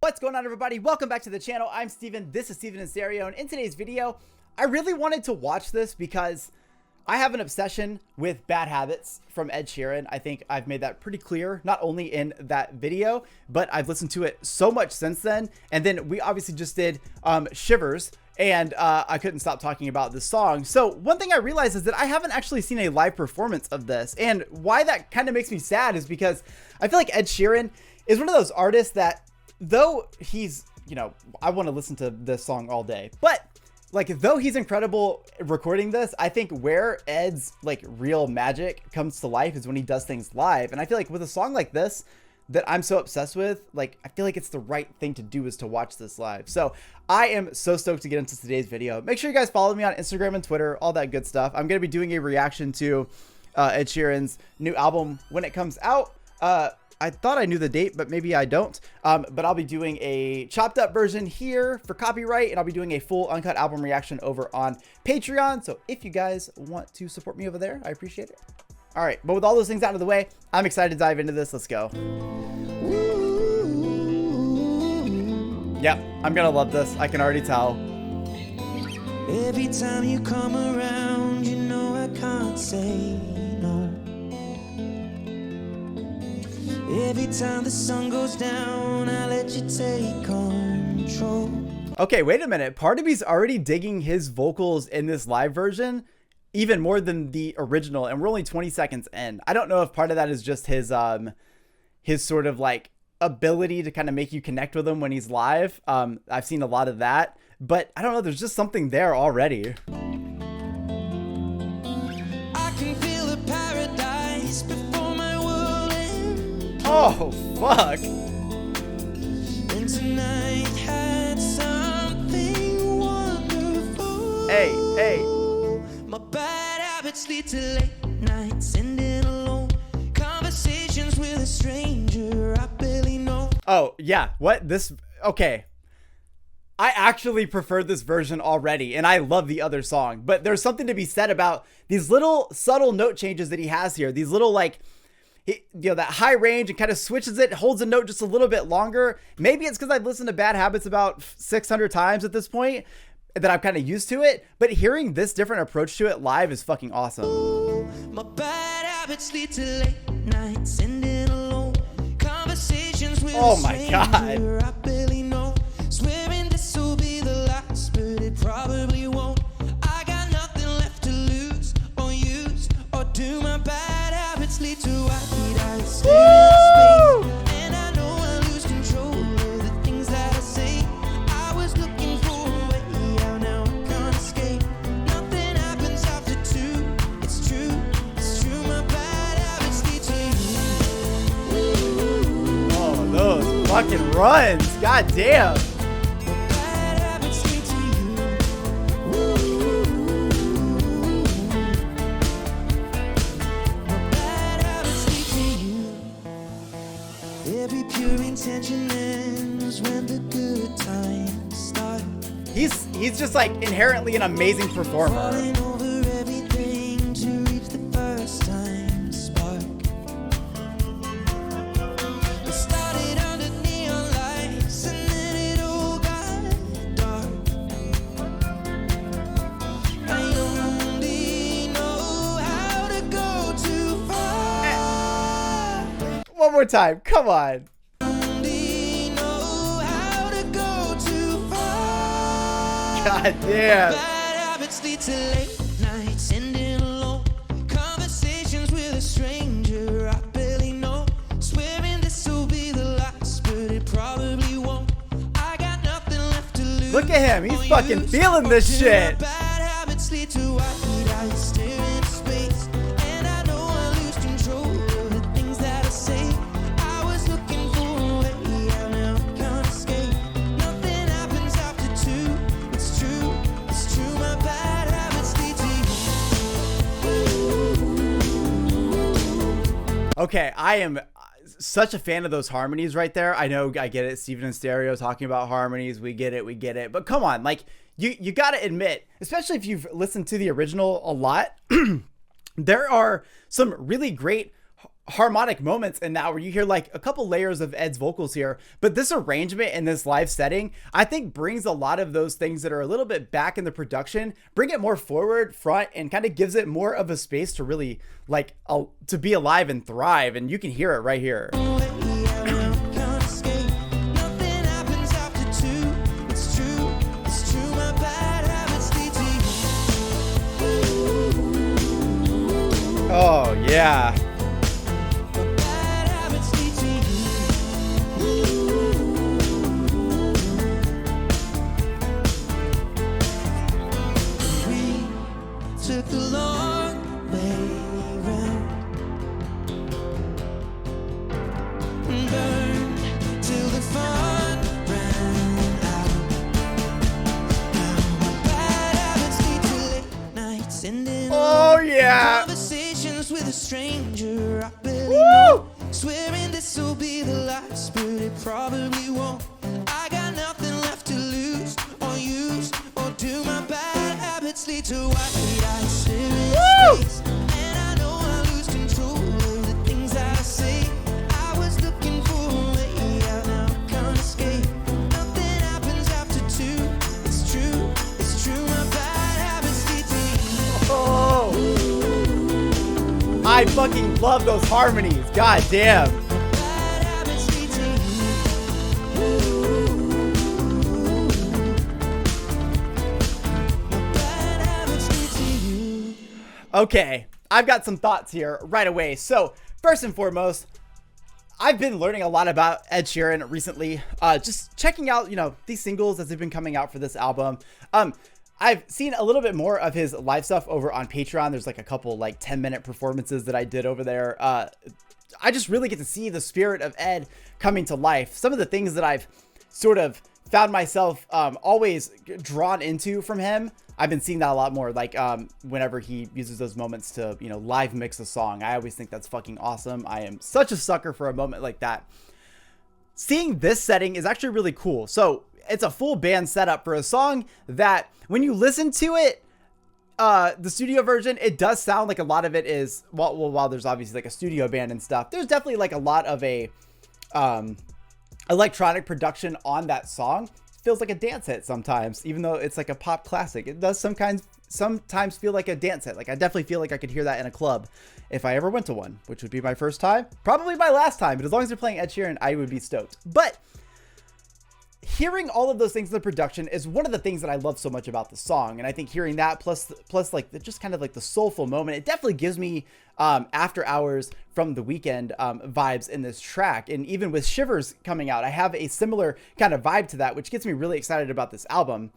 What's going on, everybody? Welcome back to the channel. I'm Steven. This is Steven in Stereo, and in today's video, I really wanted to watch this because I have an obsession with Bad Habits from Ed Sheeran. I think I've made that pretty clear, not only in that video, but I've listened to it so much since then. And then we obviously just did Shivers, and I couldn't stop talking about this song. So one thing I realized is that I haven't actually seen a live performance of this. And why that kind of makes me sad is because I feel like Ed Sheeran is one of those artists that, though he's, you know, I want to listen to this song all day, but like, though he's incredible recording this, I think where Ed's like real magic comes to life is when he does things live. And I feel like with a song like this that I'm so obsessed with, like, I feel like it's the right thing to do is to watch this live. So I am so stoked to get into today's video. Make sure you guys follow me on Instagram and Twitter, all that good stuff. I'm going to be doing a reaction to Ed Sheeran's new album when it comes out. I thought I knew the date, but maybe I don't. But I'll be doing a chopped up version here for copyright, and I'll be doing a full uncut album reaction over on Patreon. So if you guys want to support me over there, I appreciate it. All right, but with all those things out of the way, I'm excited to dive into this. Let's go. Yeah, I'm gonna love this. I can already tell. Every time you come around, you know I can't say no. Every time the sun goes down, I let you take control. Okay, wait a minute. Part of me's already digging his vocals in this live version even more than the original, and we're only 20 seconds in. I don't know if part of that is just his sort of like ability to kind of make you connect with him when he's live. I've seen a lot of that, but I don't know. There's just something there already. I can feel a paradise before my world ends. Oh, fuck. And tonight had something wonderful. Hey. My bad habits lead to late nights, ending alone. Conversations with a stranger I barely know. Oh, yeah. What? This? Okay. I actually preferred this version already, and I love the other song. But there's something to be said about these little subtle note changes that he has here. These little, like, you know, that high range and kind of switches it, holds a note just a little bit longer. Maybe it's because I've listened to Bad Habits about 600 times at this point that I'm kind of used to it. But hearing this different approach to it live is fucking awesome. My bad habits lead to late nights, ending alone. Conversations with oh my God. I barely know. Swearing this will be the last, but it probably won't. I got nothing left to lose or use or do. My bad habits lead to I stay in space, and I know I lose control of the things that I say. I was looking for a way out, now I can't escape. Nothing happens after two. It's true, my bad habits lead to you. Oh, those fucking runs. God damn. Bad habits lead to you. My bad habits lead to you. Every pure intention ends when the good times start. He's just like inherently an amazing performer. Falling over everything to reach the first time spark. We started under neon lights and then it all got dark. I only know how to go too far. One more time. Come on. Only know how to go too far. God damn. Bad habits lead to late nights, ending alone. Conversations with a stranger I barely know. Swearing this will be the last, but it probably won't. I got nothing left to lose. Look at him. He's fucking feeling this shit. Bad habits lead to I stare into space, and I know I lose control of the things that I say. I was looking for a way out, now I can't escape. Nothing happens after two. It's true, my bad habits lead to you. Okay, I am such a fan of those harmonies right there. I know, I get it. Steven in Stereo talking about harmonies. We get it. But come on, like, you got to admit, especially if you've listened to the original a lot, there are some really great harmonic moments in that where you hear like a couple layers of Ed's vocals here, but this arrangement in this live setting, I think brings a lot of those things that are a little bit back in the production, bring it more forward, front, and kind of gives it more of a space to really like to be alive and thrive. And you can hear it right here. Oh yeah. Took the long way round, burned till the fun ran out. Now my bad habits lead to late nights ending conversations with a stranger I barely know. Swearing this will be the last, but it probably won't. I got nothing left to lose or use or do. My bad habits lead to white eyes staring space, and I know I lose control of the things that I say. I was looking for a way out, now I can't escape. Nothing happens after two. It's true. My bad habits lead to Oh, I fucking love those harmonies. God damn. bad habits lead to bad habits lead to you. Okay, I've got some thoughts here right away. So first and foremost, I've been learning a lot about Ed Sheeran recently, just checking out, these singles as they've been coming out for this album. I've seen a little bit more of his live stuff over on Patreon. There's like a couple like 10-minute performances that I did over there. I just really get to see the spirit of Ed coming to life. Some of the things that I've sort of found myself always drawn into from him, I've been seeing that a lot more, like whenever he uses those moments to, live mix a song. I always think that's fucking awesome. I am such a sucker for a moment like that. Seeing this setting is actually really cool. So it's a full band setup for a song that when you listen to it, the studio version, it does sound like a lot of it is, while there's obviously like a studio band and stuff, there's definitely like a lot of a electronic production on that song. Feels like a dance hit sometimes, even though it's like a pop classic. It does sometimes feel like a dance hit. Like I definitely feel like I could hear that in a club if I ever went to one, which would be my first time, probably my last time, but as long as they're playing Ed Sheeran, I would be stoked. But hearing all of those things in the production is one of the things that I love so much about the song. And I think hearing that plus like just kind of like the soulful moment, it definitely gives me After Hours from The Weeknd vibes in this track. And even with Shivers coming out, I have a similar kind of vibe to that, which gets me really excited about this album.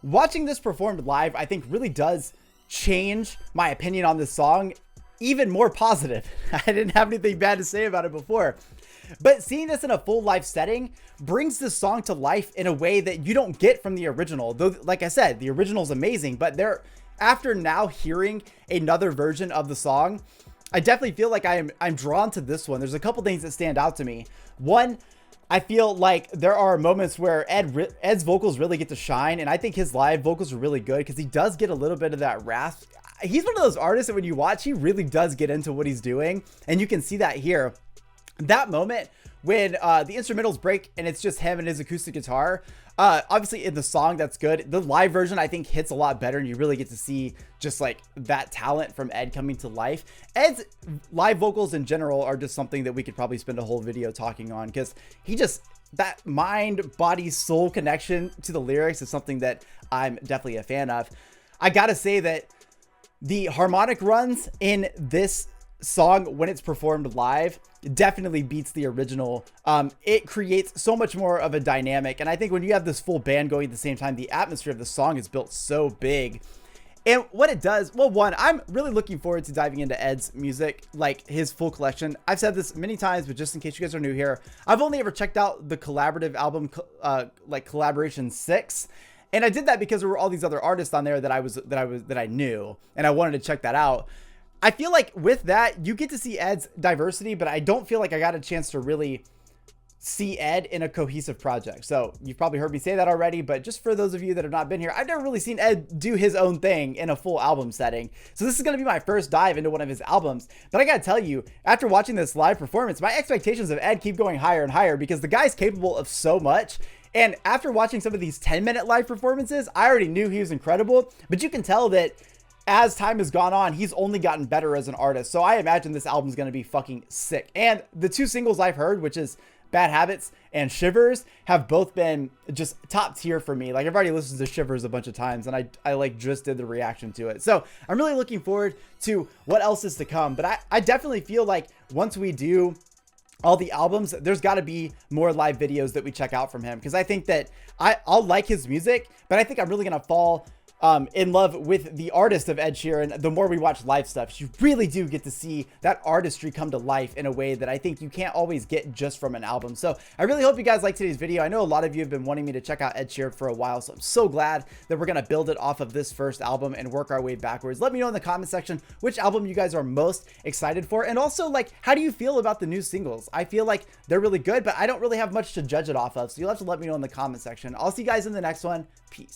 Watching this performed live, I think really does change my opinion on this song even more positive. I didn't have anything bad to say about it before. But seeing this in a full live setting brings this song to life in a way that you don't get from the original. Though, like I said, the original is amazing, but after now hearing another version of the song, I definitely feel like I'm drawn to this one. There's a couple things that stand out to me. One, I feel like there are moments where Ed's vocals really get to shine, and I think his live vocals are really good because he does get a little bit of that rasp. He's one of those artists that when you watch, he really does get into what he's doing, and you can see that here. That moment when the instrumentals break and it's just him and his acoustic guitar, obviously in the song that's good. The live version I think hits a lot better, and you really get to see just like that talent from Ed coming to life. Ed's live vocals in general are just something that we could probably spend a whole video talking on, because that mind, body, soul connection to the lyrics is something that I'm definitely a fan of. I gotta say that the harmonic runs in this song when it's performed live definitely beats the original. It creates so much more of a dynamic, and I think when you have this full band going at the same time, the atmosphere of the song is built so big. And what it does, well, one, I'm really looking forward to diving into Ed's music, like his full collection. I've said this many times, but just in case you guys are new here, I've only ever checked out the collaborative album, like Collaboration 6. And I did that because there were all these other artists on there that I knew, and I wanted to check that out. I feel like with that, you get to see Ed's diversity, but I don't feel like I got a chance to really see Ed in a cohesive project. So you've probably heard me say that already, but just for those of you that have not been here, I've never really seen Ed do his own thing in a full album setting. So this is going to be my first dive into one of his albums. But I got to tell you, after watching this live performance, my expectations of Ed keep going higher and higher because the guy's capable of so much. And after watching some of these 10-minute live performances, I already knew he was incredible, but you can tell that as time has gone on, he's only gotten better as an artist. So I imagine this album is going to be fucking sick. And the two singles I've heard, which is Bad Habits and Shivers, have both been just top tier for me. Like, I've already listened to Shivers a bunch of times, and I like just did the reaction to it. So I'm really looking forward to what else is to come. But I definitely feel like once we do all the albums, there's got to be more live videos that we check out from him, because I think that I'll like his music, but I think I'm really gonna fall in love with the artist of Ed Sheeran the more we watch live stuff. You really do get to see that artistry come to life in a way that I think you can't always get just from an album. So I really hope you guys like today's video. I know a lot of you have been wanting me to check out Ed Sheeran for a while, so I'm so glad that we're gonna build it off of this first album and work our way backwards. Let me know in the comment section which album you guys are most excited for, and also, like, how do you feel about the new singles? I feel like they're really good, but I don't really have much to judge it off of, so you'll have to let me know in the comment section. I'll see you guys in the next one. Peace.